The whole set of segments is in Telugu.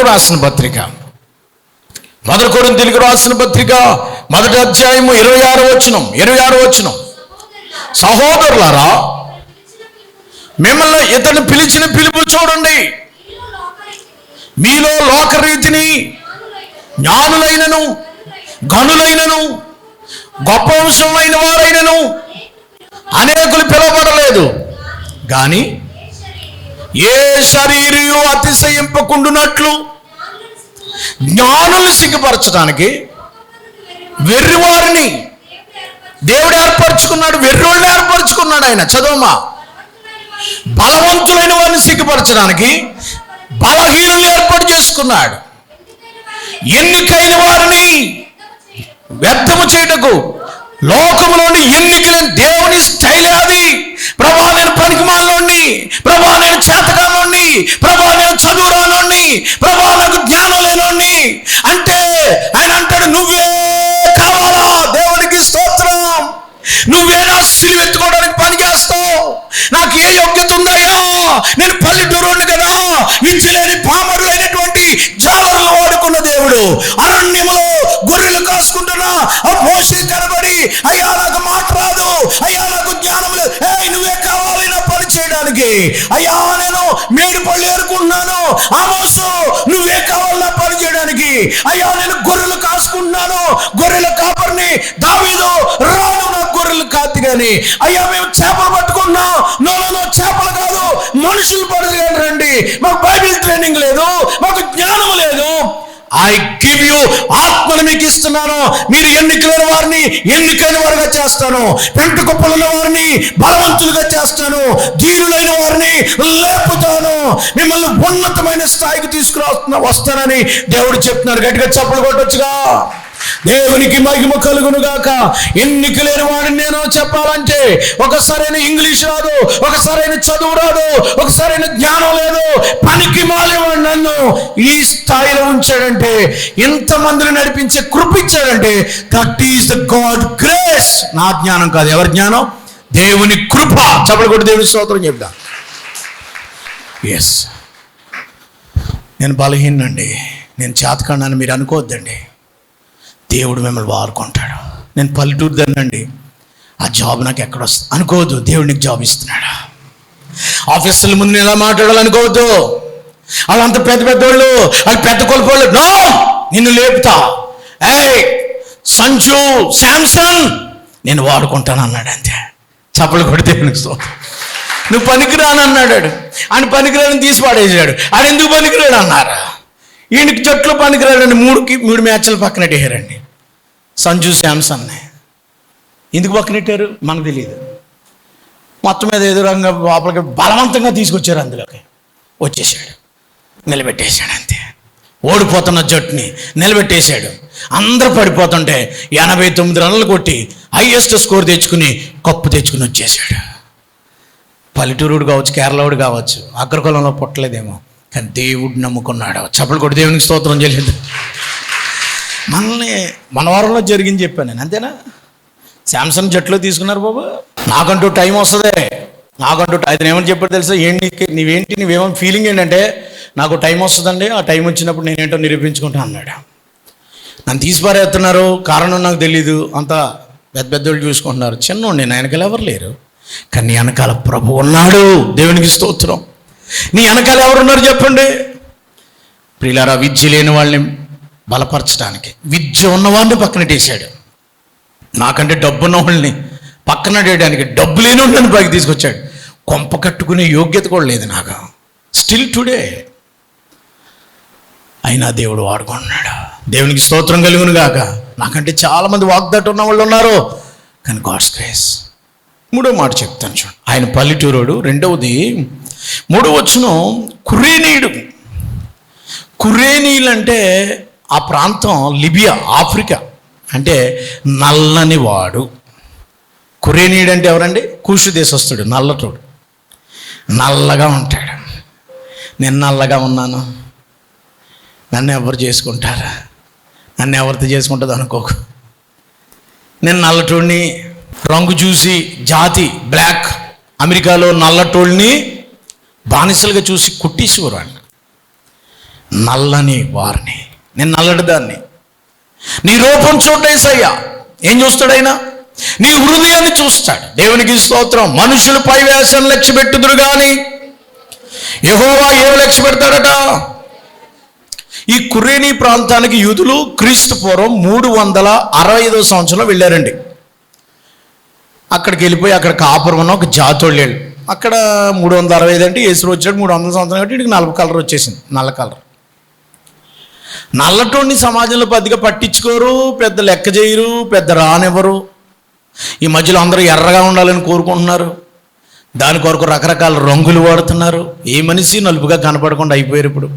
రాసిన పత్రిక, మొదటి కొరింథీయులకు రాసిన పత్రిక 1వ అధ్యాయము 26వ వచనం. సహోదరులారా, మిమ్మల్ని ఇతను పిలిచిన పిలుపు చూడండి. మీలో లోకరీతిని జ్ఞానులైనను గనులైనను గొప్ప వంశమైన వారైనను అనేకులు పిలువబడలేదు, కానీ ఏ శరీరయు అతిశయింపకుండునట్లు జ్ఞానులు సిగ్గుపరచడానికి వెర్రివారిని దేవుడు ఏర్పరచుకున్నాడు. వెర్రోళ్ళని ఏర్పరచుకున్నాడు ఆయన. చదవమా. బలవంతులైన వారిని సిగ్గుపరచడానికి బలహీనులు ఏర్పాటు చేసుకున్నాడు. ఎన్నికైన వారిని వ్యర్థము చేయుటకు లోకములోని ఎన్నికలను దేవుని స్టైల్ అది. ప్రభా నేను పనికిమాలోని, ప్రభా నేను చేతకాలోని, ప్రభా నేను చదువురాలోని, ప్రభా నాకు జ్ఞానం లేనోని అంటే ఆయన అంటాడు, నువ్వే కావాలా? దేవునికి స్తోత్రం. నువ్వే నా సిలువ ఎత్తుకోవడానికి పని చేస్తావు. నాకు ఏ యోగ్యత ఉందయ్యా? నేను పల్లెటూరుని కదా. విద్యలేని పామరులైనటువంటి జాలరులు వాడుకున్న దేవుడు అరణ్యములో గొర్రెలు కాసుకుంటున్నా ఆ మోషే కనబడి, అయ్యా నాకు మాట రాదు, అయ్యా నాకు జ్ఞానం లేదు, నువ్వే కావాలి నా పని చేయడానికి. అయ్యా నేను మేడు పళ్ళు ఏరుకుంటున్నాను, ఆమోసు నువ్వే కావాలి నా పని చేయడానికి. అయ్యా నేను గొర్రెలు కాసుకుంటున్నాను, గొర్రెల కాపరిని. దావీదు రాను నా గొర్రెలు కాదు కానీ. అయ్యా మేము చేపలు పట్టుకున్నాం, నో చేపలు కాదు మనుషులు పడుతుంది రండి. మాకు బైబిల్ ట్రైనింగ్ లేదు, మాకు జ్ఞానం లేదు. ఐ గివ్ యూ ఆత్మను మీకు ఇస్తున్నాను. మీరు ఎన్నికైన వారిని ఎన్నికైన వారుగా చేస్తాను. పెంట కుప్పలున్న వారిని బలవంతులుగా చేస్తాను. ధీరులైన వారిని లేపుతాను. మిమ్మల్ని ఉన్నతమైన స్థాయికి వస్తానని దేవుడు చెప్తున్నారు. గట్టిగా చప్పలు కొట్టొచ్చుగా. దేవునికి మహిమ కలుగును గాక. ఎన్నిక లేని వాడిని నేను చెప్పాలంటే ఒక సరైన ఇంగ్లీష్ రాదు, ఒక సరైన చదువు రాదు, ఒక సరైన జ్ఞానం లేదు. పనికి మాలేవాడు నన్ను ఈ స్థాయిలో ఉంచాడంటే, ఇంతమందిని నడిపించే కృప ఇచ్చాడంటే that is the God grace. నా జ్ఞానం కాదు. ఎవరి జ్ఞానం? దేవుని కృప. చప్పలు కొట్టి దేవుని స్తోత్రం చెప్తా. ఎస్, నేను బలహీనండి, నేను చేతకండాన్ని మీరు అనుకోవద్దండి. దేవుడు మిమ్మల్ని వాడుకుంటాడు. నేను పల్లెటూరు దాన్నండి, ఆ జాబ్ నాకు ఎక్కడ వస్తుంది అనుకోవద్దు. దేవుడు నీకు జాబ్ ఇస్తున్నాడు. ఆఫీసుల ముందు నేను ఎలా మాట్లాడాలనుకోవద్దు. వాళ్ళంత పెద్ద పెద్దోళ్ళు, వాళ్ళు పెద్ద కొలుపోళ్ళు. నో, నిన్ను లేపుతా. సంజు శాంసన్ నేను వాడుకుంటాను అన్నాడు. అంతే. చప్పలు కొడితే నువ్వు పనికిరాను అన్నాడు. ఆయన పనికిరాని తీసి పాడేసాడు. ఆయన ఎందుకు పనికిరాడు అన్నారు. ఈయనకి జట్లు పనికిరాడండి. 3 మ్యాచ్లు పక్కనెట్టారండి సంజు శాంసన్ని. ఎందుకు పక్కనెట్టారు మనకు తెలియదు. మొత్తం మీద ఎదురంగా లోపలికి బలవంతంగా తీసుకొచ్చారు. అందులోకి వచ్చేసాడు, నిలబెట్టేశాడు. అంతే. ఓడిపోతున్న జట్టుని నిలబెట్టేశాడు. అందరూ పడిపోతుంటే 89 రన్లు కొట్టి హైయెస్ట్ స్కోర్ తెచ్చుకుని కప్పు తెచ్చుకుని వచ్చేసాడు. పల్లెటూరుడు కావచ్చు, కేరళవాడు కావచ్చు, అగ్రకులంలో పుట్టలేదేమో, కానీ దేవుడు నమ్ముకున్నాడు. చప్పలు కొట్టి దేవునికి స్తోత్రం చేయలేదు. మనల్ని మన వారంలో జరిగింది చెప్పాను నేను. అంతేనా? శాంసంగ్ జట్టులో తీసుకున్నారు బాబు. నాకంటూ టైం వస్తుంది. నాకంటూ ఆయన ఏమని చెప్పాడు తెలుసా? నీవేమో ఫీలింగ్ ఏంటంటే, నాకు టైం వస్తుందండి, ఆ టైం వచ్చినప్పుడు నేనేంటో నిరూపించుకుంటా అన్నాడు. నన్ను తీసిపారేస్తున్నారు, కారణం నాకు తెలీదు. అంతా పెద్ద పెద్దోళ్ళు చూసుకుంటున్నారు. చిన్నోడు నేను, వెనకాల ఎవరు లేరు, కానీ వెనకాల ప్రభు ఉన్నాడు. దేవునికి స్తోత్రం. నీ వెనకాల ఎవరున్నారు చెప్పండి? ప్రియులారా, విద్య లేని వాళ్ళని బలపరచడానికి విద్య ఉన్నవాడిని పక్కనట్టేశాడు. నాకంటే డబ్బున్న వాళ్ళని పక్కనట్టేయడానికి డబ్బు లేని వాళ్ళని పైకి తీసుకొచ్చాడు. కొంప కట్టుకునే యోగ్యత కూడా లేదు నాకు స్టిల్ టుడే. అయినా దేవుడు వాడుకుంటున్నాడు. దేవునికి స్తోత్రం కలుగును గాక. నాకంటే చాలామంది వాగ్దాటు ఉన్న వాళ్ళు ఉన్నారు, కానీ గాడ్స్ గ్రేస్. 3వ మాట చెప్తాను చూడండి. ఆయన పల్లెటూరోడు. 2వది 3వ వచనం, కురేనీయుడు. కురేనీయులు అంటే ఆ ప్రాంతం లిబియా, ఆఫ్రికా. అంటే నల్లని వాడు. కురేనీయుడు అంటే ఎవరండి? కూషు దేశస్తుడు, నల్లటోడు, నల్లగా ఉంటాడు. నేను నల్లగా ఉన్నాను, నన్ను ఎవరు చేసుకుంటారా? నన్ను ఎవరితో చేసుకుంటుంది అనుకోకు. నేను నల్లటోడిని. రంగు చూసి జాతి బ్లాక్, అమెరికాలో నల్లటోళ్ళని బానిసలుగా చూసి కుట్టేసేవారు. నల్లని వారిని. నేను నల్లటిదాన్ని. నీ రూపం చూడేసయ్యా. ఏం చూస్తాడైనా? నీ హృదయాన్ని చూస్తాడు. దేవునికి స్తోత్రం. మనుషులు పై వేషం లక్ష్య పెట్టుదురు కానీ యెహోవా ఏం లక్ష్య పెడతాడట? ఈ కురేనీ ప్రాంతానికి యూదులు క్రీస్తు పూర్వం 365 సంవత్సరంలో వెళ్ళారండి. అక్కడికి వెళ్ళిపోయి అక్కడ కాపురం ఉన్న ఒక జాతోళ్ళు. అక్కడ 365 అంటే యేసు వచ్చాడు 300 సంవత్సరాలు కాబట్టి ఇక్కడికి నలుపు కలర్ వచ్చేసింది. నల్ల కలర్. నల్లటోడిని సమాజంలో పెద్దగా పట్టించుకోరు, పెద్ద లెక్క చేయరు, పెద్ద రానివ్వరు. ఈ మధ్యలో అందరూ ఎర్రగా ఉండాలని కోరుకుంటున్నారు. దాని కొరకు రకరకాల రంగులు వాడుతున్నారు. ఏ మనిషి నలుపుగా కనపడకుండా అయిపోయారు. ఇప్పుడు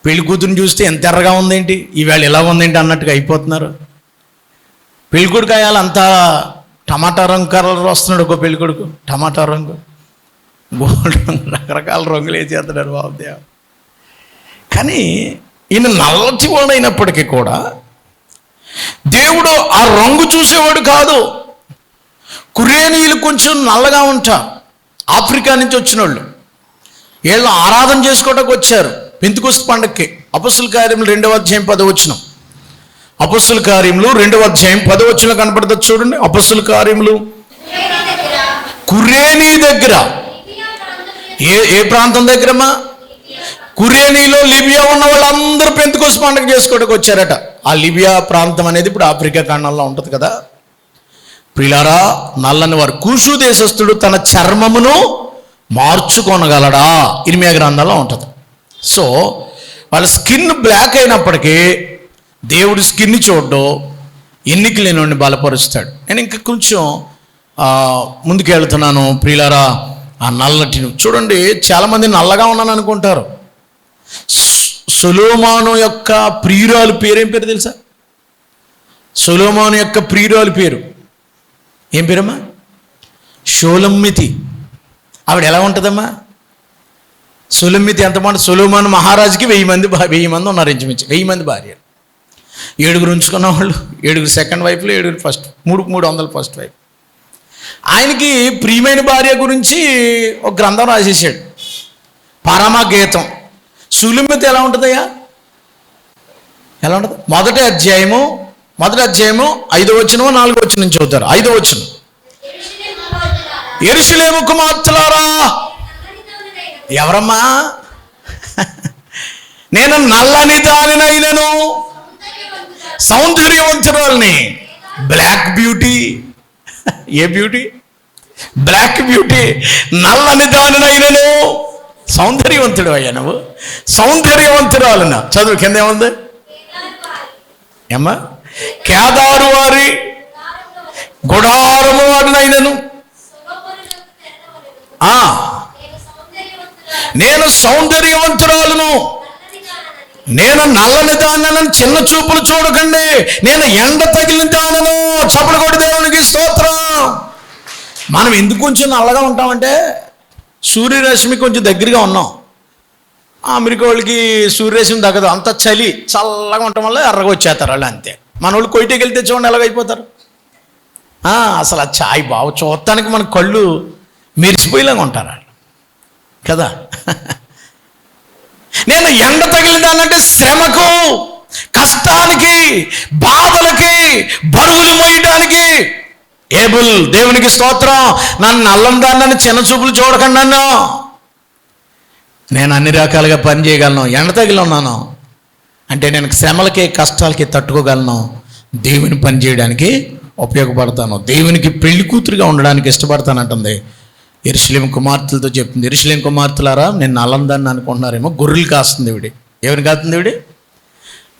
పెళ్లి కూతురుని చూస్తే ఎంత ఎర్రగా ఉందేంటి, ఈవేళ ఎలా ఉందేంటి అన్నట్టుగా అయిపోతున్నారు. పెళ్ళికొడుకు అయ్యాలి అంతా టమాటా రంగు కలర్ వస్తున్నాడు. ఒక పెళ్ళికొడుకు టమాటా రంగు, గోల్డ్ రంగు, రకరకాల రంగులు వేసేస్తున్నాడు బాబుదేవ. కానీ ఈయన నల్లటి వాడైనప్పటికీ కూడా దేవుడు ఆ రంగు చూసేవాడు కాదు. కురేనీయులు కొంచెం నల్లగా ఉంటారు. ఆఫ్రికా నుంచి వచ్చిన వాళ్ళు. వీళ్ళు ఆరాధన చేసుకోవడానికి వచ్చారు పెంతెకొస్తు పండగకి. అపొస్తలుల కార్యములు 2వ అధ్యాయం 10వ వచనం. అపొస్తలుల కార్యములు 2వ అధ్యాయం 10వ వచనం కనపడుతుంది చూడండి. అపొస్తలుల కార్యములు కురేనీ దగ్గర. ఏ ప్రాంతం దగ్గరమ్మా? కురేనీలో లిబియా ఉన్న వాళ్ళందరూ పెంతెకొస్తు పండుగ చేసుకోవడానికి వచ్చారట. ఆ లిబియా ప్రాంతం అనేది ఇప్పుడు ఆఫ్రికా ఖండంలో ఉంటుంది కదా. ప్రియులారా, నల్లని వారు. కూషు దేశస్థుడు తన చర్మమును మార్చుకొనగలడా? ఇర్మియా గ్రంథంలో ఉంటుంది. సో వాళ్ళ స్కిన్ బ్లాక్ అయినప్పటికీ దేవుడు స్కిన్ చూడడం, ఎన్నిక లేని బలపరుస్తాడు. నేను ఇంకా కొంచెం ముందుకు వెళ్తున్నాను. ప్రియులారా, ఆ నల్లటిని చూడండి. చాలామంది నల్లగా ఉన్నాను అనుకుంటారు. సొలొమోను యొక్క ప్రియురాలు పేరేం పేరు తెలుసా? సొలొమోను యొక్క ప్రియురాలు పేరు ఏం పేరమ్మా? షోలమ్మితి. ఆవిడ ఎలా ఉంటుందమ్మా? సొలొమ్మితి ఎంతమంది? సొలొమోను మహారాజుకి 1000 మంది ఉన్నారు. ఇంచుమించు 1000 మంది భార్యలు. 7 ఉంచుకున్న వాళ్ళు, 7 సెకండ్ వైఫ్లు, 7 ఫస్ట్, 300 ఫస్ట్ వైఫ్. ఆయనకి ప్రియమైన భార్య గురించి ఒక గ్రంథం రాసేసాడు, పరమ గీతం. సులొమ్మితి ఎలా ఉంటుందయ్యా? ఎలా ఉంటుంది? మొదటి అధ్యాయము 5వ వచనం 4వ వచనం నుంచి చదువుతారు. 5వ వచనం. యెరూషలేము కుమార్తెలారా. ఎవరమ్మా? నేను నల్లని దానినైనను సౌందర్యవంతురాల్ని. Black beauty. ఏ బ్యూటీ? Black beauty. నల్లని దానినైనను సౌందర్యవంతుడు అయ్యా నువ్వు. సౌందర్యవంతురాలన్నా. చదువు కింద ఏముంది? ఏమ్మా? కేదారు వారి గుడారము వాడినైనను నేను సౌందర్యవంతురాలను. నేను నల్లని దానను. చిన్న చూపులు చూడకండి. నేను ఎండ తగిలిన దానను. చప్పలు కొట్టి దేవునికి స్తోత్రం. మనం ఎందుకు కొంచెం నల్లగా ఉంటామంటే సూర్యరశ్మి కొంచెం దగ్గరగా ఉన్నాం. అమెరికా వాళ్ళకి సూర్యరశ్మి తగ్గదు, అంత చలి, చల్లగా ఉండటం వల్ల ఎర్రగా వచ్చేస్తారు వాళ్ళు. అంతే. మన వాళ్ళు కొయిటకి వెళ్తే చూడండి ఎలాగైపోతారు. అసలు ఆ ఛాయ్ బాగా చూడటానికి మన కళ్ళు మెరిసిపోయేలాగా ఉంటారు వాళ్ళు కదా. నేను ఎండ తగిలిందానంటే శ్రమకు, కష్టానికి, బాధలకి, బరువులు మోయడానికి ఏబుల్. దేవునికి స్తోత్రం. నన్ను నల్లం దాన్ని చిన్న చూపులు చూడకండి. నేను అన్ని రకాలుగా పని చేయగలను. ఎండ తగిలి ఉన్నాను అంటే నేను శ్రమలకి, కష్టాలకి తట్టుకోగలను. దేవుని పని చేయడానికి ఉపయోగపడతాను. దేవునికి పెళ్లి కూతురుగా ఉండడానికి ఇష్టపడతానంటుంది. యెరూషలేము కుమార్తెలతో చెప్తుంది. యెరూషలేము కుమార్తెలారా, నేను నల్లం దాన్ని అనుకుంటున్నారేమో. గొర్రెలు కాస్తుంది ఇవిడి. ఎవరిని కాస్తుంది ఇవిడి?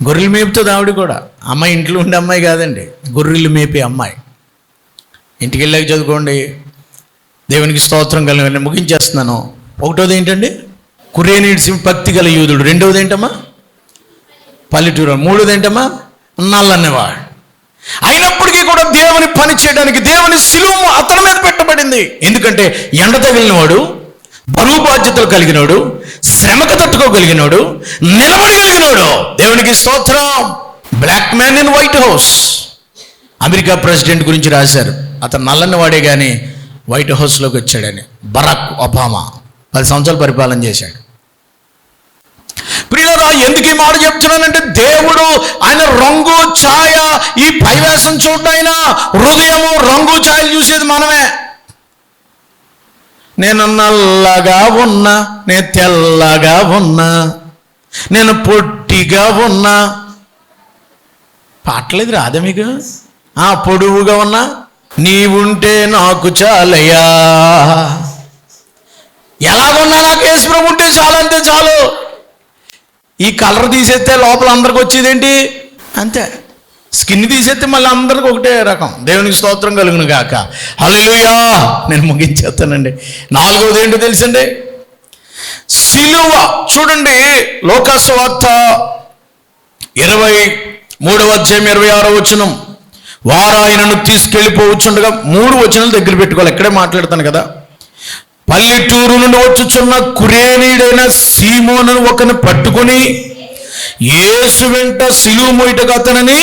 గొర్రెలు మేపుతుంది ఆవిడ కూడా. అమ్మాయి ఇంట్లో ఉండే అమ్మాయి కాదండి, గొర్రెలు మేపే అమ్మాయి. ఇంటికి వెళ్ళాక చదువుకోండి. దేవునికి స్తోత్రం కలిగి ముగించేస్తున్నాను. 1వది ఏంటండి? కురేనీడ్స్ భక్తి గల యూదుడు. 2వది ఏంటమ్మా? పల్లెటూరు. 3వది ఏంటమ్మా? నల్లనేవాడు. అయినప్పటికీ కూడా దేవుని పని చేయడానికి దేవుని శిలువ అతని మీద పెట్టబడింది. ఎందుకంటే ఎండ తగిలినవాడు, బరువు బాధ్యతలు కలిగినోడు, శ్రమకు తట్టుకోగలిగినోడు, నిలబడగలిగినోడు. దేవునికి స్తోత్రం. Black man in White House. America president గురించి రాశారు. అతను నల్లని వాడే కానీ వైట్ హౌస్లోకి వచ్చాడని. బరాక్ ఒబామా 10 సంవత్సరాలు పరిపాలన చేశాడు. తెలుసా ఎందుకు ఈ మాట చెప్తున్నానంటే, దేవుడు ఆయన రంగు ఛాయ, ఈ పైవేషం చూడైన హృదయము రంగు ఛాయలు చూసేది మనమే. నేను నల్లగా ఉన్నా, నేను తెల్లగా ఉన్నా, నేను పొట్టిగా ఉన్నా, పాటలేదు రాదా మీకు? పొడువుగా ఉన్నా, నీవుంటే నాకు చాలయ్యా, ఎలాగున్నా నాకు యేసుప్రభు ఉంటే చాలు, అంతే చాలు. ఈ కలర్ తీసేస్తే లోపల అందరికి వచ్చేదేంటి? అంతే. స్కిన్ తీసేస్తే మళ్ళీ అందరికి ఒకటే రకం. దేవునికి స్తోత్రం కలుగును గాక. హల్లెలూయా. నేను ముగించేస్తానండి. 4వది ఏంటో తెలుసండి? సిలువ. చూడండి, లోకాసు వార్త 23:26 వారు ఆయనను తీసుకెళ్ళిపోవచ్చుండగా, 3 వచనాలు దగ్గర పెట్టుకోవాలి, ఇక్కడే మాట్లాడతాను కదా. పల్లెటూరు నుండి వచ్చుచున్న కురేనీడైన సీమోను ఒకని పట్టుకుని యేసు వెంట సిలువ మోయుటకు అతనని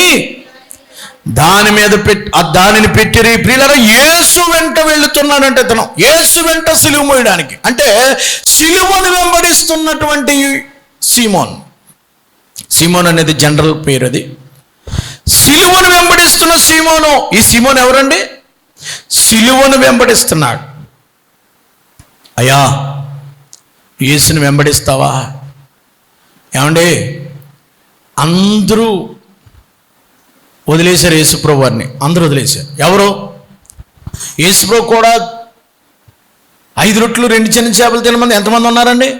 దానిని పెట్టిరి. ప్రియులారా, యేసు వెంట వెళుతున్నాడంటే అతను యేసు వెంట సిలువ మోయడానికి, అంటే సిలువను వెంబడిస్తున్నటువంటి సీమోన్ అనేది జనరల్ పేరు. అది సిలువను వెంబడిస్తున్న సీమోను. ఈ సీమోను ఎవరండి? సిలువను వెంబడిస్తున్నాడు. అయ్యా, యేసుని వెంబడిస్తావా? ఏమండి, అందరూ వదిలేశారు యేసుప్రభు వారిని, అందరూ వదిలేశారు. ఎవరు? యేసుప్రభు కూడా 5 రొట్టెలు 2 చిన్న చేపలు తినమంది ఎంతమంది ఉన్నారండి?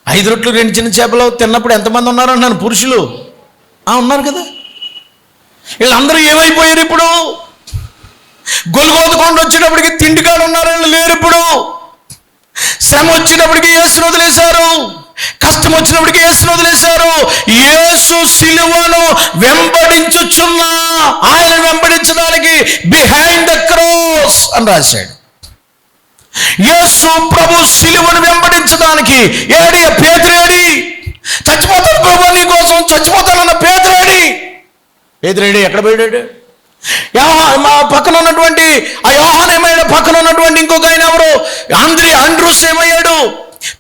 5 రొట్టెలు 2 చిన్న చేపలు తిన్నప్పుడు ఎంతమంది ఉన్నారన్నాను? పురుషులు ఉన్నారు కదా. వీళ్ళందరూ ఏమైపోయారు ఇప్పుడు? గొల్గోత కొండ వచ్చేటప్పటికి తిండికాడు ఉన్నారని లేరు. ఇప్పుడు శ్రమ వచ్చినప్పటికీ యేసును వదిలేశారు, కష్టం వచ్చినప్పటికీ యేసును వదిలేశారు. యేసు సిలువను వెంబడించుచున్నా, ఆయన వెంబడించడానికి బిహైండ్ ద క్రాస్ అని రాశాడు. యేసు ప్రభు సిలువను వెంబడించడానికి పేతురేడి? చచ్చిపోతాడు ప్రభు నీ కోసం, చచ్చిపోతానన్న పేతురేడి? ఎక్కడ పోయాడు? మా పక్కన ఉన్నటువంటి ఆ యోహాను ఏమయ్యాడు? పక్కన ఉన్నటువంటి ఇంకొక ఆయన ఎవరు? ఆండ్రూస్ ఏమయ్యాడు?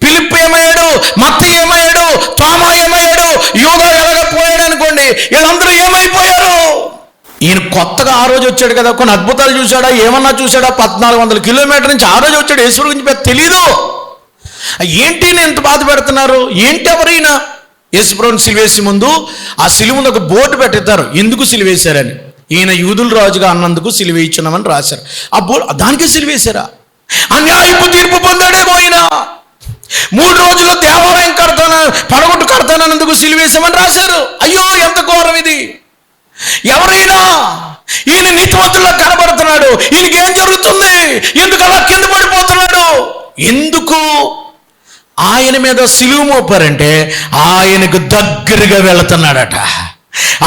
ఫిలిప్ ఏమయ్యాడు? మత్తయి ఏమయ్యాడు? తోమా ఏమయ్యాడు? యూదా ఎలాగపోయాడు అనుకోండి. వీళ్ళందరూ ఏమైపోయారు? ఈయన కొత్తగా ఆ రోజు వచ్చాడు కదా, కొన్ని అద్భుతాలు చూశాడా? ఏమన్నా చూశాడా? 1400 కిలోమీటర్ నుంచి ఆ రోజు వచ్చాడు. యేసు గురించి పెద్ద తెలీదు. ఏంటి నేను ఎంత బాధ పెడుతున్నారు? ఏంటి ఎవరైనా? యేసుప్రభుని సిలువేసి ముందు ఆ సిలువ ముందు ఒక బోర్డు పెట్టేస్తారు, ఎందుకు సిలువేశారని. ఈయన యూదుల రాజుగా అన్నందుకు సిలువేయించున్నామని రాశారు. ఆ బోర్డు దానికే సిలువేశారా? అన్యాయపు తీర్పు పొందాడేమో ఆయన. 3 రోజుల్లో దేవాలయం పడగొట్టు కడతానందుకు సిలువేశామని రాశారు. అయ్యో, ఎంత ఘోరం ఇది! ఎవరైనా ఈయన నీతిమంతుల్లో కనబడుతున్నాడు, ఈయనకేం జరుగుతుంది? ఎందుకు అలా కింద పడిపోతున్నాడు? ఎందుకు ఆయన మీద సిలువ మోపారంటే ఆయనకు దగ్గరగా వెళుతున్నాడట,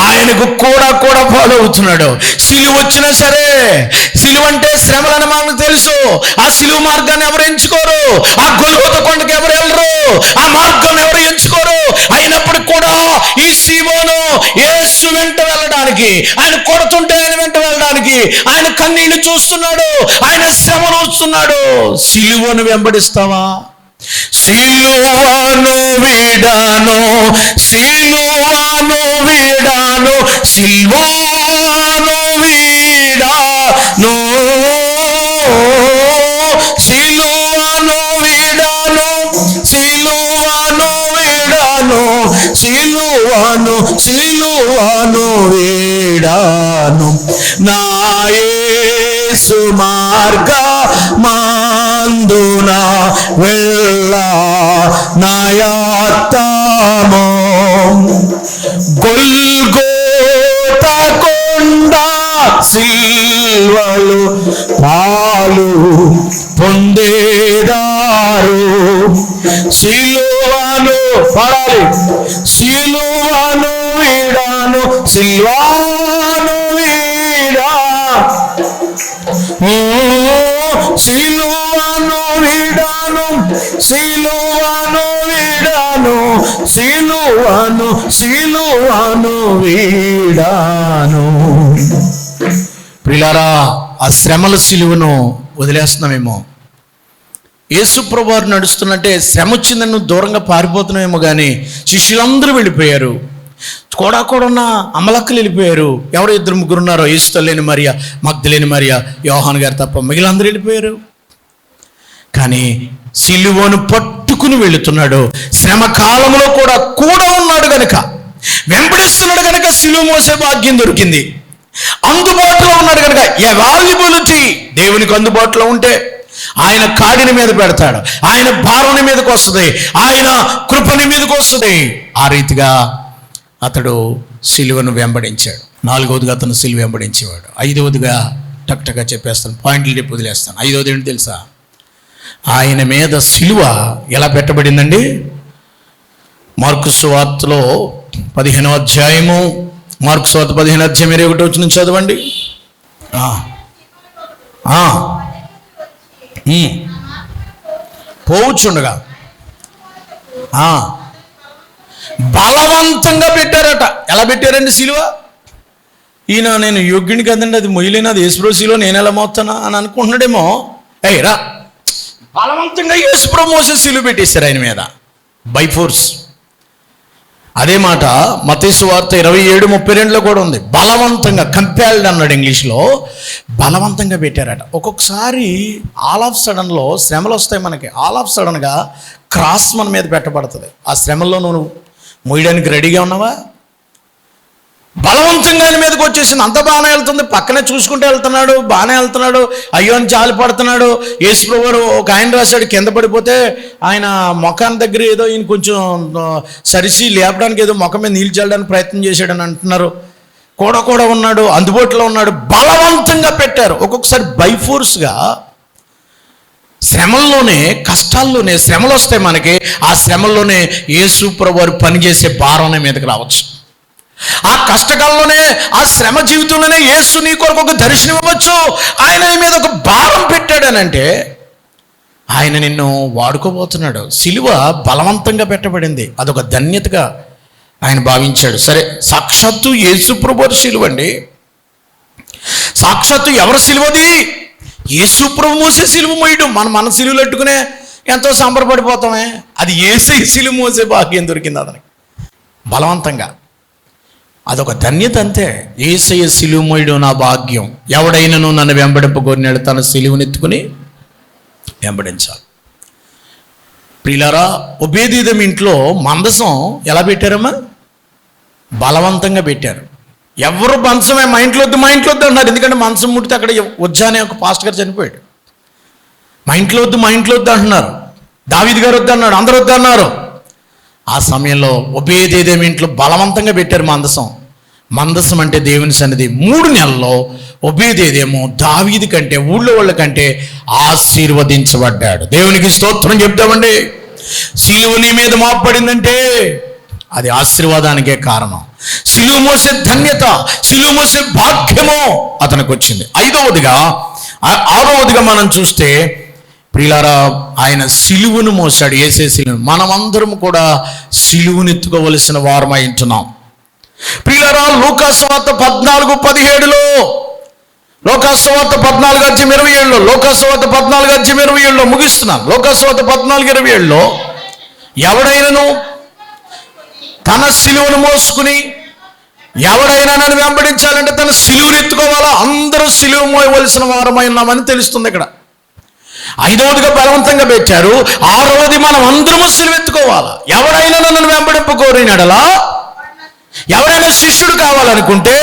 ఆయనకు కూడా ఫాలో అవుతున్నాడు. సిలువ వచ్చినా సరే, సిలువ అంటే శ్రమలని మనకు తెలుసు. ఆ సిలువ మార్గాన్ని ఎవరు ఎంచుకోరు, ఆ గొల్గొత కొండకి ఎవరు వెళ్ళరు, ఆ మార్గం ఎవరు ఎంచుకోరు. అయినప్పటికీ కూడా ఈ సీమోను యేసు వెంట వెళ్ళడానికి, ఆయన కొడుతుంటే ఆయన వెంట వెళ్ళడానికి, ఆయన కన్నీళ్లు చూస్తున్నాడు, ఆయన శ్రమను చూస్తున్నాడు. సిలువను వెంబడిస్తావా? సిలువను వీడాను, సిలువను వీడాను, సిలువను వీడాను, సిలువను వీడాను, సిలువను వీడాను, సిలువను వీడాను, నా యేసు మార్గమందున వెళ్ళ నాయాత్తమో, గొల్గోత కొండ సిల్వలు పాలు పొందేదారు, సిలువను పడాలి, సిలువను వీడాను, సిలువను వీడా, సిలువను వీడాను, సిలువను వీడాను, సిలువను వీడాను. ప్రియులారా, ఆ శ్రమల సిలువను వదిలేస్తున్నామేమో. యేసుప్రభు వారు నడుస్తున్నట్టే శ్రమ వచ్చిందని నువ్వు దూరంగా పారిపోతున్నావేమో కానీ శిష్యులందరూ వెళ్ళిపోయారు. కూడా ఉన్న అమలక్కలు వెళ్ళిపోయారు. ఎవరో 2-3 ఉన్నారో, యేసుతల్లి మరియా, మగ్దలేని మరియా, యోహాను గారు తప్ప మిగిలినందరూ వెళ్ళిపోయారు. కానీ సిలువను పట్టుకుని వెళుతున్నాడు. శ్రమ కాలంలో కూడా ఉన్నాడు గనక, వెంబడిస్తున్నాడు గనక సిలువ మోసే భాగ్యం దొరికింది. అందుబాటులో ఉన్నాడు కనుక ఎవాల్యుబిలిటీ దేవునికి అందుబాటులో ఉంటే ఆయన కాడిని మీద పెడతాడు, ఆయన భారం మీదకి వస్తుంది, ఆయన కృపని మీదకి వస్తుంది. ఆ రీతిగా అతడు సిలువను వెంబడించాడు. 4వదిగా అతను సిలువ వెంబడించేవాడు. 5వదిగా టక్టగా చెప్పేస్తాను, పాయింట్లు చెప్పి వదిలేస్తాను. 5వది ఏంటి తెలుసా? ఆయన మీద సిలువ ఎలా పెట్టబడిందండి? మార్కు సువార్తలో 15వ అధ్యాయము, మార్కు సువార్త 15వ అధ్యాయం 21 నుంచి చదవండి. పోవచ్చుండగా బలవంతంగా పెట్టారట. ఎలా పెట్టారండి సిలువ? ఈయన నేను యోగ్యుని కదండి, అది మొయ్యలేని, అది యేసుప్రభు సిలువ, నేను ఎలా మోస్తానా అని అనుకుంటున్నాడేమో. రా, బలవంతంగా యేసుప్రభు మోసే సిలువ పెట్టేశారు ఆయన మీద, బై ఫోర్స్. అదే మాట మత్తయి సువార్త 27:32లో కూడా ఉంది. బలవంతంగా, కంపెల్డ్ అన్నాడు ఇంగ్లీష్లో. బలవంతంగా పెట్టారట. ఒక్కొక్కసారి ఆల్ ఆఫ్ సడన్లో శ్రమలు వస్తాయి మనకి. ఆల్ ఆఫ్ సడన్గా క్రాస్ మన మీద పెట్టబడుతుంది. ఆ శ్రమల్లో నువ్వు మోయడానికి రెడీగా ఉన్నావా? బలవంతంగా ఆయన మీదకి వచ్చేసింది. అంత బాగానే వెళ్తుంది, పక్కనే చూసుకుంటూ వెళ్తున్నాడు, బాగానే వెళ్తున్నాడు, అయ్యో అని జాలి పడుతున్నాడు. యేసుప్రభు వారు ఒక ఆయన రాశాడు, కింద పడిపోతే ఆయన ముఖాన్ని దగ్గర ఏదో ఈయన కొంచెం సరిసి లేపడానికి ఏదో ముఖం మీద నీళ్ళు చల్లడానికి ప్రయత్నం చేశాడని అంటున్నారు. కూడా ఉన్నాడు, అందుబాటులో ఉన్నాడు. బలవంతంగా పెట్టారు. ఒక్కొక్కసారి బై ఫోర్స్గా శ్రమల్లోనే, కష్టాల్లోనే, శ్రమలు వస్తాయి మనకి. ఆ శ్రమల్లోనే యేసుప్రభు వారు పనిచేసే భారం మీదకి రావచ్చు. ఆ కష్టకాలంలోనే, ఆ శ్రమ జీవితంలోనే యేసు నీ కొరకు ఒక దర్శనం ఇవ్వచ్చు. ఆయన మీద ఒక భారం పెట్టాడనంటే ఆయన నిన్ను వాడుకోబోతున్నాడు. సిలువ బలవంతంగా పెట్టబడింది, అదొక ధన్యతగా ఆయన భావించాడు. సరే, సాక్షాత్తు యేసుప్రభు సిలువ అండి. సాక్షాత్తు ఎవరు సిలువది? యేసుప్రభు మోసే సిలువ మోయడం. మన సిలువలు పెట్టుకునే ఎంతో సంబరపడిపోతామే. అది యేసయ్య సిలువ మోసే భాగ్యం దొరికింది అతనికి బలవంతంగా. అదొక ధన్యత అంతే. యేసయ్య సిలువ మోయడం నా భాగ్యం. ఎవడైనాను నన్ను వెంబడింపగోరినాడు తన సిలువనెత్తుకుని వెంబడించాలి. ప్రియులారా, ఒబేదెదోము ఇంట్లో మందసం ఎలా పెట్టారమ్మా? బలవంతంగా పెట్టారు. ఎవరు మంచమే మా ఇంట్లో వద్దు అన్నారు. ఎందుకంటే మంచం ముట్టితే అక్కడ వజ్జా అనే ఒక పాస్టర్ గారు చనిపోయాడు. మా ఇంట్లో వద్దు అంటున్నారు. దావీదు గారు వద్దు అన్నాడు, అందరూ వద్దు అన్నారు. ఆ సమయంలో ఒబేదెదోము ఇంట్లో బలవంతంగా పెట్టారు మందసం అంటే దేవుని సన్నిధి. 3 నెలల్లో ఒబేదెదోము దావీదు కంటే, ఊళ్ళో వాళ్ళ కంటే ఆశీర్వదించబడ్డాడు. దేవునికి స్తోత్రం చెప్తామండి. సిలువ నీ మీద మోపబడిందంటే అది ఆశీర్వాదానికే కారణం. సిలువ మోసే ధన్యత, సిలువ మోసే భాగ్యము అతనికి వచ్చింది. 6వదిగా మనం చూస్తే ప్రియులారా, ఆయన సిలువను మోసాడు. యేసే సిలువను. మనమందరం కూడా సిలువను ఎత్తుకోవలసిన వారమై ఉంటున్నాం. ప్రియులారా, లూకాసు వార్త 14:17లో, లూకాసు వార్త 14:27లో, లూకాసు వార్త 14:27లో ముగిస్తున్నాను. లూకాసు వార్త 14:27లో ఎవడైనాను తన సిలువను మోసుకుని, ఎవడైనా నన్ను వెంబడించాలంటే తన సిలువను ఎత్తుకోవాలా. అందరూ సిలువ మోయవలసిన వారమై ఉన్నామని తెలుస్తుంది ఇక్కడ. 5వదిగా బలవంతంగా పెట్టారు. 6వది మనం అందరము సిలువ ఎత్తుకోవాలా. ఎవడైనా నన్ను వెంబడింపకోరినాడలా, ఎవరైనా శిష్యుడు కావాలనుకుంటే,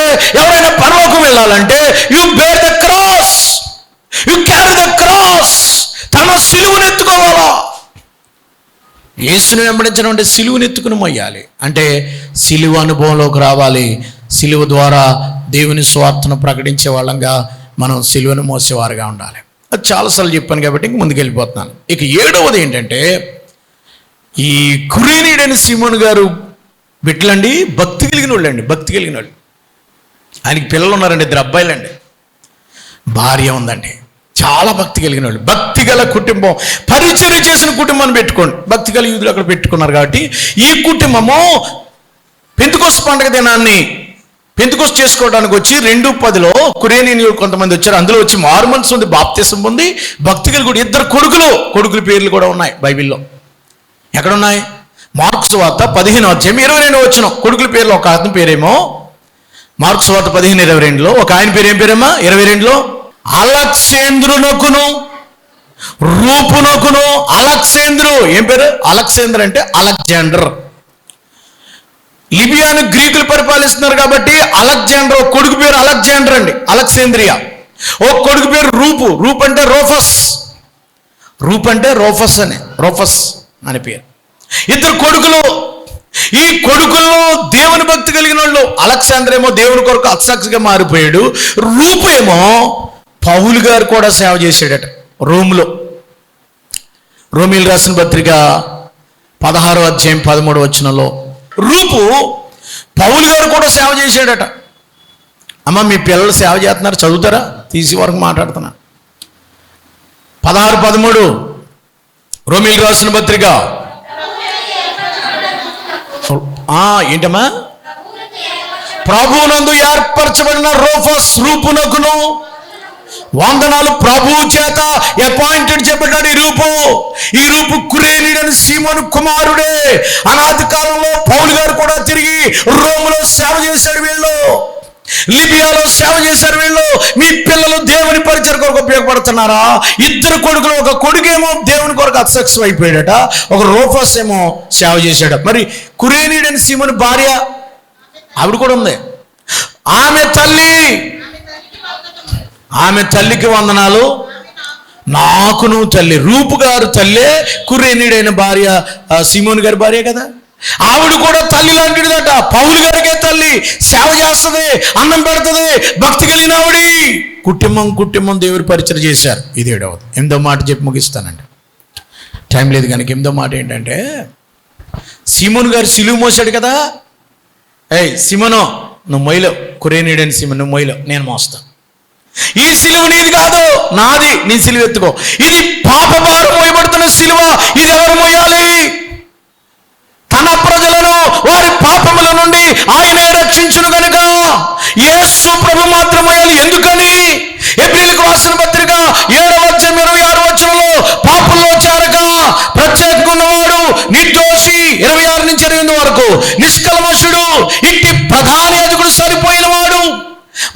ఎవరైనా పరలోకం వెళ్ళాలంటే you bear the cross, you carry the cross. తన సిలువను ఎత్తుకోవాలా. యేసుని వెంబడించడం అంటే సిలువను ఎత్తుకుని మొయ్యాలి. అంటే సిలువ అనుభవంలోకి రావాలి. సిలువ ద్వారా దేవుని స్వార్థను ప్రకటించే వాళ్ళంగా మనం సిలువను మోసేవారుగా ఉండాలి. అది చాలాసార్లు చెప్పాను కాబట్టి ఇంక ముందుకెళ్ళిపోతున్నాను. ఇక 7వది ఏంటంటే, ఈ కురేనీయుడైన సీమోను గారు బిడ్డలండి, భక్తి కలిగిన వాళ్ళు. ఆయనకి పిల్లలు ఉన్నారండి, 2 అబ్బాయిలండి, భార్య ఉందండి. చాలా భక్తి కలిగిన వాళ్ళు. భక్తి గల కుటుంబం, పరిచర్య చేసిన కుటుంబాన్ని పెట్టుకోండి. భక్తి గల యూదులు అక్కడ పెట్టుకున్నారు కాబట్టి ఈ కుటుంబము పెంతెకోస్తు పండుగ దినాన్ని పెంతెకొస్తు చేసుకోవడానికి వచ్చి 2:10 కురేనీయులు కొంతమంది వచ్చారు. అందులో వచ్చి మారు మనసు ఉంది, బాప్తిసం ఉంది, భక్తి కలిగి కూడా 2 కొడుకుల పేర్లు కూడా ఉన్నాయి బైబిల్లో. ఎక్కడున్నాయి? మార్కు సువార్త 15:22 కొడుకుల పేర్లు. ఒక అతని పేరేమో మార్కు సువార్త 15:22 ఒక ఆయన పేరు ఏం పేరమ్మా? 22 అలెగ్జాంద్రునకును రూపునకును. అలెగ్జాంద్రు ఏం పేరు? అలెగ్జాండర్ అంటే అలెగ్జాండర్. లిబియాను గ్రీకులు పరిపాలిస్తున్నారు కాబట్టి అలెగ్జాండర్ ఒక కొడుకు పేరు అలెగ్జాండర్ అండి, అలెగ్జాంద్రియా. ఒక కొడుకు పేరు రూపు అంటే రోఫస్. రోఫస్ అనే పేరు. 2 కొడుకులు. ఈ కొడుకుల్లో దేవుని భక్తి కలిగిన వాళ్ళు. అలెగ్జాండర్ ఏమో దేవుని కొరకు అత్సాక్షిగా మారిపోయాడు. రూపు ఏమో పౌలు గారు కూడా సేవ చేశాడట రోమ్లో. రోమీయులు రాసిన పత్రిక 16:13 రూపు పౌలు గారు కూడా సేవ చేశాడట. అమ్మ మీ పిల్లలు సేవ చేస్తున్నారు, చదువుతారా? తీసి వరకు మాట్లాడుతున్నా. 16:13 రోమీయులు రాసిన పత్రిక. ఏంటమ్మా? ప్రభువునందు ఏర్పరచబడిన రోఫస్ రూపునకును వందనాలు. ప్రభువు చేత అపాయింటెడ్ చెప్పబడ్డాడు ఈ రూపు కురేనీయుడని సీమోను కుమారుడే. అనాది కాలంలో పౌలు గారు కూడా తిరిగి రోములో సేవ చేశాడు, వీళ్ళు లిబియాలో సేవ చేశారు. వీళ్ళు మీ పిల్లలు దేవుని పరిచయం కొరకు ఉపయోగపడుతున్నారా? 2 కొడుకులు. ఒక కొడుకేమో దేవుని కొరకు అసక్సెస్ అయిపోయాడట, ఒక రోఫస్ ఏమో సేవ చేశాడు. మరి కురేనీయుడని సీమోను భార్య ఆవిడ కూడా ఉంది. ఆమె తల్లికి వందనాలు. నాకును తల్లి. రూపు గారు తల్లే కురేనీయుడైన భార్య సీమోను గారి భార్య కదా. ఆవిడ కూడా తల్లి లాంటిదట. పౌలు గారికే తల్లి. సేవ చేస్తుంది, అన్నం పెడుతుంది, భక్తి కలిగిన ఆవిడి. కుటుంబం దేవుడి పరిచయం చేశారు. ఇది 7వ. 8వ మాట చెప్పి ముగిస్తానండి, టైం లేదు కనుక. 8వ మాట ఏంటంటే, సీమోను గారు సిలువ మోసాడు కదా. సీమోను నువ్వు మొయ్యలేవు, కురేనీయుడైన సీమోను నువ్వు మొయ్యలేవు, నేను మోస్తాను. ఈ సిలువ నీది కాదు, నాది. నీ సిలువ ఎత్తుకో. ఇది పాపభారం మోయబడుతున్న సిలువ. ఇది ఎవరు మోయాలి? తన ప్రజలను వారి పాపముల నుండి ఆయనే రక్షించును గనుక యేసు ప్రభు మాత్రం మోయాలి. ఎందుకని? ఎబ్రీయులకు రాసిన పత్రిక 7:26 పాపంలో చేరక ప్రత్యేకంగా ఉన్నవాడు నిర్దోషి 26-28 వరకు నిష్కల్మషుడు ఇట్టి ప్రధాన యాజకుడు సరిపోయిన వాడు.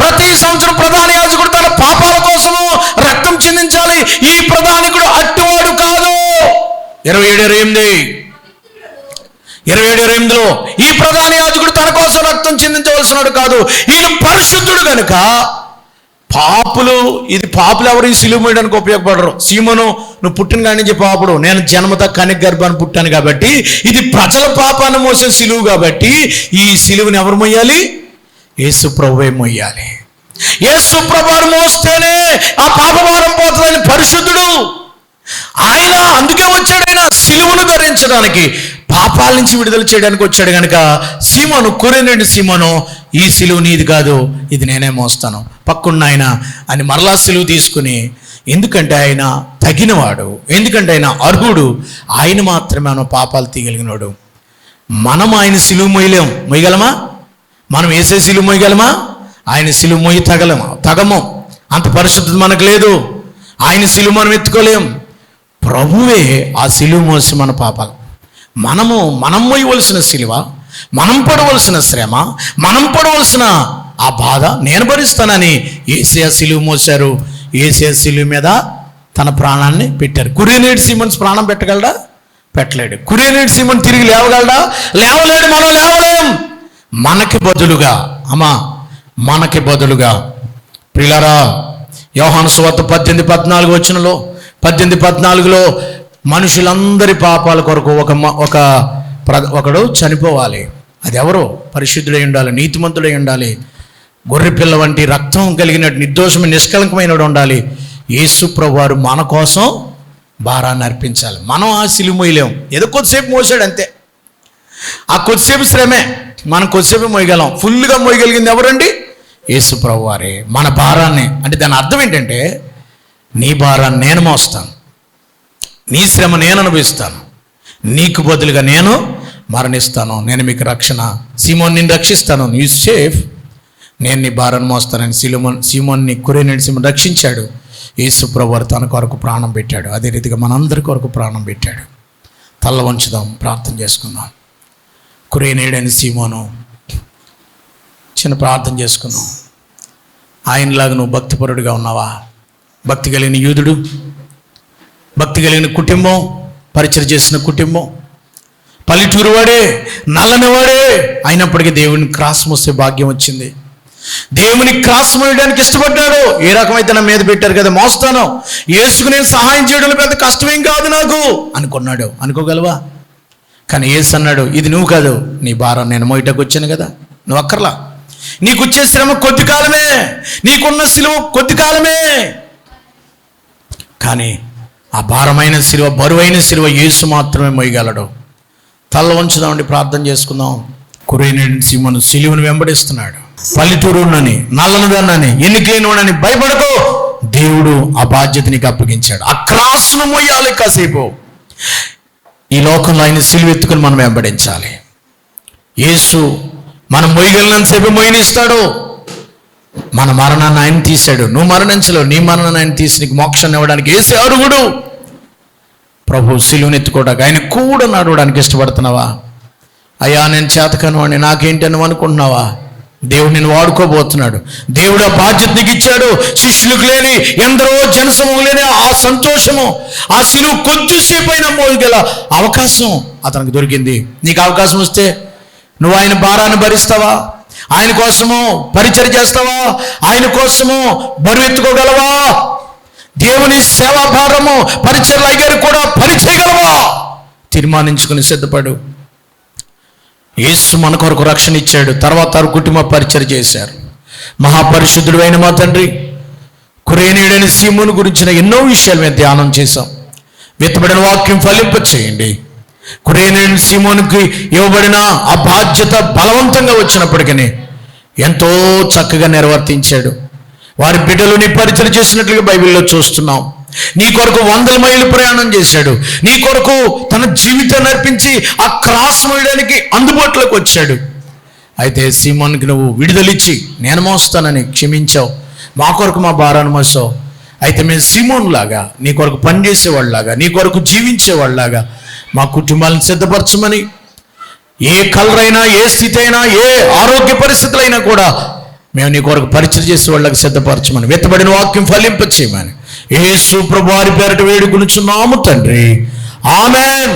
ప్రతి సంవత్సరం ప్రధాన యాజకుడు తన పాపాల కోసము రక్తం చిందించాలి. ఈ ప్రధానికుడు అట్టివాడు కాదు. 27:28 ఈ ప్రధాన యాజకుడు తన కోసం రక్తం చిందించవలసినాడు కాదు. ఈయన పరిశుద్ధుడు కనుక పాపులు ఎవరు ఈ సిలువ మోయడానికి ఉపయోగపడరు. సీమోను నువ్వు పుట్టిన కాడి నుంచి పాపుడు, నేను జన్మత కనిక గర్భాన్ని పుట్టాను కాబట్టి ఇది ప్రజల పాపాన్ని మోసే సిలువు కాబట్టి ఈ సిలువని ఎవరు మోయాలి? యేసు ప్రభువే మోయాలి. యేసు ప్రభువు మోస్తేనే ఆ పాపభారం పోతుందని పరిశుద్ధుడు ఆయన. అందుకే వచ్చాడు ఆయన సిలువను ధరించడానికి, పాపాల నుంచి విడుదల చేయడానికి వచ్చాడు కనుక సీమోను, కురేనీయుడు సీమోను, ఈ సిలువ నీది కాదు, ఇది నేనే మోస్తాను, పక్కున్న ఆయన అని మరలా సిలువ తీసుకుని, ఎందుకంటే ఆయన తగినవాడు, ఎందుకంటే ఆయన అర్హుడు, ఆయన మాత్రమే మన పాపాలు తీయగలిగినాడు. మనం ఆయన సిలువ మొయ్యగలమా? మనం వేసే సిలువ మొయ్యగలమా? ఆయన సిలువ మొయ్యి తగము. అంత పరిశుద్ధత మనకు లేదు. ఆయన సిలువ మనం ఎత్తుకోలేం. ప్రభువే ఆ సిలువ మోసి మన పాపాలు. మనం మొయ్యవలసిన సిలువ, మనం పడవలసిన శ్రమ, మనం పడవలసిన ఆ బాధ నేను భరిస్తానని యేసయ్య సిలువ మోశారు. యేసయ్య సిలువ మీద తన ప్రాణాన్ని పెట్టారు. కురేనీయుడు సీమోను ప్రాణం పెట్టగలడా? పెట్టలేడు. కురేనీయుడు సీమోను తిరిగి లేవగలడా? లేవలేడు. మనం లేవలేం. మనకి బదులుగా ప్రియులారా, యోహాను సువార్త 18:14 మనుషులందరి పాపాల కొరకు ఒకడు చనిపోవాలి. అది ఎవరు? పరిశుద్ధుడై ఉండాలి, నీతిమంతుడై ఉండాలి, గొర్రెపిల్ల వంటి రక్తం కలిగినట్టు నిర్దోషమైన నిష్కలంకమైన ఉండాలి. యేసు ప్రభువారు మన కోసం భారాన్ని అర్పించాలి. మనం ఆ సిలువ మోయలేం. ఏదో కొద్దిసేపు మోసాడు అంతే. ఆ కొద్దిసేపు శ్రమే, మనం కొద్దిసేపు మోయగలం. ఫుల్గా మోయగలిగింది ఎవరండి? యేసు ప్రభువారే. మన భారాన్ని, అంటే దాని అర్థం ఏంటంటే, నీ భారాన్ని నేను మోస్తాను, నీ శ్రమ నేను అనుభవిస్తాను, నీకు బదులుగా నేను మరణిస్తాను, నేను మీకు రక్షణ. సీమోన్ నిన్ను రక్షిస్తాను, యూ సేఫ్, నేను నీ భారాన్ని మోస్తానని సీమోన్ని కురేనేడు సీమోను రక్షించాడు. యేసు ప్రభువారు తన కొరకు ప్రాణం పెట్టాడు. అదే రీతిగా మనందరి కొరకు ప్రాణం పెట్టాడు. తల్ల వంచుదాం, ప్రార్థన చేసుకుందాం. కురేనేడని సీమోను చిన్న ప్రార్థన చేసుకుందాం. ఆయనలాగా నువ్వు భక్తిపరుడుగా ఉన్నావా? భక్తి కలిగిన యూదుడు, భక్తి కలిగిన కుటుంబం, పరిచయం చేసిన కుటుంబం, పల్లెటూరు వాడే, నల్లని వాడే, అయినప్పటికీ దేవుని క్రాస్ మోసే భాగ్యం వచ్చింది. దేవుని క్రాస్ మోయడానికి ఇష్టపడ్డాడు. ఏ రకమైతే నా మీద పెట్టారు కదా, మోస్తాను, యేసుకు నేను సహాయం చేయడం పెద్ద కష్టమేం కాదు నాకు అనుకున్నాడు. అనుకోగలవా? కానీ యేసు అన్నాడు, ఇది నువ్వు కాదు, నీ భారం నేను మోయటకు వచ్చాను కదా, నువ్వు అక్కర్లా. నీకు వచ్చే శ్రమ కొద్ది కాలమే, నీకున్న సిలువ కొద్ది కాలమే. కానీ ఆ భారమైన సిలువ, బరువైన సిలువ యేసు మాత్రమే మోయగలడు. తల్ల వంచుదామండి, ప్రార్థన చేసుకుందాం. కురేనేడు సీమోను సిలువను వెంబడిస్తున్నాడు. పల్లెటూరునని, నల్లనుదన్నని, ఎన్నికైనని భయపడకు, దేవుడు ఆ బాధ్యత నీకు అప్పగించాడు. ఆ క్రాస్ను మోయాలి. కాసేపు ఈ లోకంలో ఆయన సిలువ ఎత్తుకుని మనం వెంబడించాలి. యేసు మనం మోయగలిగినంతసేపు మోయనిస్తాడు. మన మరణాన్ని ఆయన తీశాడు. నువ్వు మరణించలేవు. నీ మరణాన్ని ఆయన తీసి నీకు మోక్షాన్ని ఇవ్వడానికి యేసే అర్హుడు. ప్రభు సిలువను ఎత్తుకోవడానికి, ఆయన కూడా నడవడానికి ఇష్టపడుతున్నావా? అయ్యా నేను చేతకాను వాడిని, నాకేంటి అని అనుకుంటున్నావా? దేవుడు నేను వాడుకోబోతున్నాడు. దేవుడు ఆ బాధ్యత నీకు ఇచ్చాడు. శిష్యులకు లేని, ఎందరో జనసమూహం లేని ఆ సంతోషము, ఆ సిలువ కొద్దిసేపు అయినా మోయగల అవకాశం అతనికి దొరికింది. నీకు అవకాశం వస్తే నువ్వు ఆయన భారాన్ని భరిస్తావా? ఆయన కోసము పరిచర్య చేస్తావా? ఆయన కోసము బరువు ఎత్తుకోగలవా? దేవుని సేవా భారము పరిచర్య అయ్యారు కూడా పనిచేయగలవా? తీర్మానించుకుని సిద్ధపడు. యేసు మన కొరకు రక్షణ ఇచ్చాడు. తర్వాత కుటుంబ పరిచర్య చేశారు. మహాపరిశుద్ధుడు అయిన మా తండ్రి, కురేనేడని సీమోను గురించిన ఎన్నో విషయాలు మేము ధ్యానం చేశాం. వెత్తబడిన వాక్యం ఫలింప చేయండి. కురేనేడు సీమోనుకి ఇవ్వబడిన ఆ బాధ్యత బలవంతంగా వచ్చినప్పటికీ ఎంతో చక్కగా నిర్వర్తించాడు. వారి బిడ్డలు నీ పరిచయం చేసినట్లుగా బైబిల్లో చూస్తున్నాం. నీ కొరకు 100 మైళ్ళు ప్రయాణం చేశాడు. నీ కొరకు తన జీవితాన్ని అర్పించి ఆ క్రాస్ మోయడానికి అందుబాటులోకి వచ్చాడు. అయితే సీమోన్కి నువ్వు విడుదలిచ్చి నేను మోస్తానని క్షమించావు. మా కొరకు మా భారాన్ని మోసావు. అయితే మేము సీమోన్ లాగా నీ కొరకు పనిచేసేవాళ్ళలాగా, నీ కొరకు జీవించేవాళ్ళలాగా మా కుటుంబాలను సిద్ధపరచమని, ఏ కలర్ అయినా, ఏ స్థితి అయినా, ఏ ఆరోగ్య పరిస్థితులైనా కూడా మేము నీ కొరకు పరిచయం చేసే వాళ్ళకి సిద్ధపరచమని, వెత్తబడిన వాక్యం ఫలింపచేయమని యేసు ప్రభువారి పేరిట వేడుకొనుచున్నాము తండ్రి. ఆమేన్.